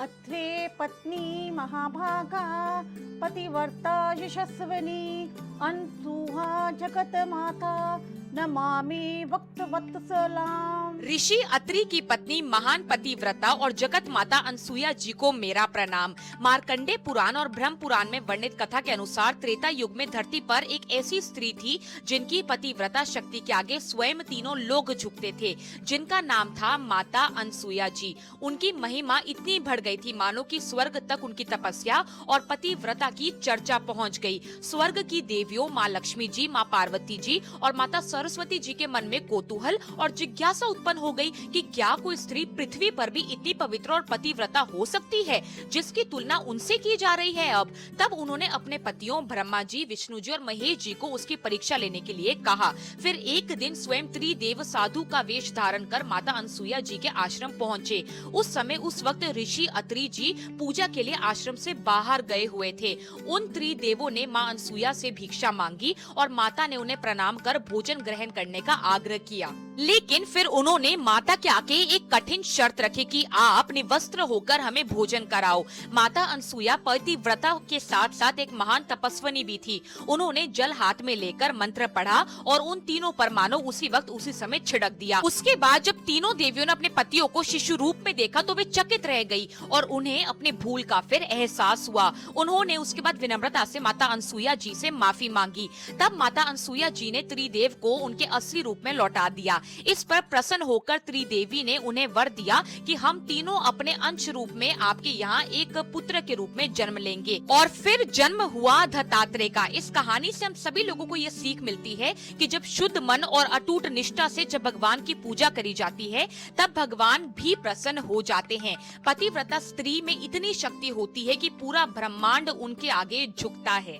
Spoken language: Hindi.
अत्वे पत्नी महाभागा पतिवर्ता यशस्विनी अनसूया जगत माता नमामि वक्तवत्सलाम। ऋषि अत्रि की पत्नी महान पतिव्रता और जगत माता अनसुईया जी को मेरा प्रणाम। मार्कंडे पुराण और ब्रह्म पुराण में वर्णित कथा के अनुसार त्रेता युग में धरती पर एक ऐसी स्त्री थी जिनकी पतिव्रता शक्ति के आगे स्वयं तीनों लोग झुकते थे, जिनका नाम था माता अनसुईया जी। उनकी महिमा इतनी बढ़ गई थी मानो कि स्वर्ग तक उनकी तपस्या और पतिव्रता की चर्चा पहुंच गई। स्वर्ग की देवियों माँ लक्ष्मी जी, माँ पार्वती जी और माता सरस्वती जी के मन में कौतूहल और जिज्ञासा उत्पन्न हो गई कि क्या कोई स्त्री पृथ्वी पर भी इतनी पवित्र और पतिव्रता हो सकती है जिसकी तुलना उनसे की जा रही है। अब तब उन्होंने अपने पतियों ब्रह्मा जी, विष्णु जी और महेश जी को उसकी परीक्षा लेने के लिए कहा। फिर एक दिन स्वयं त्रिदेव साधु का वेश धारण कर माता अनसुईया जी के आश्रम पहुँचे। उस समय उस वक्त ऋषि अत्रि जी पूजा के लिए आश्रम से बाहर गए हुए थे। उन त्रिदेवों ने माँ अनसुईया से भिक्षा मांगी और माता ने उन्हें प्रणाम कर भोजन ग्रहण करने का आग्रह किया। लेकिन फिर उन्होंने माता के आगे एक कठिन शर्त रखी कि आप निवस्त्र होकर हमें भोजन कराओ। माता अनसुईया पतिव्रता के साथ साथ एक महान तपस्विनी भी थी। उन्होंने जल हाथ में लेकर मंत्र पढ़ा और उन तीनों पर मानो उसी वक्त उसी समय छिड़क दिया। उसके बाद जब तीनों देवियों ने अपने पतियों को शिशु रूप में देखा तो वे चकित रह गई और उन्हें अपने भूल का फिर एहसास हुआ। उन्होंने उसके बाद विनम्रता से माता अनसुईया जी से माफी मांगी। तब माता अनसुईया जी ने त्रिदेव को उनके असली रूप में लौटा दिया। इस पर प्रसन्न होकर त्रिदेवी ने उन्हें वर दिया कि हम तीनों अपने अंश रूप में आपके यहाँ एक पुत्र के रूप में जन्म लेंगे। और फिर जन्म हुआ दत्तात्रेय का। इस कहानी से हम सभी लोगों को यह सीख मिलती है कि जब शुद्ध मन और अटूट निष्ठा से जब भगवान की पूजा करी जाती है तब भगवान भी प्रसन्न हो जाते हैं। पतिव्रता स्त्री में इतनी शक्ति होती है कि पूरा ब्रह्मांड उनके आगे झुकता है।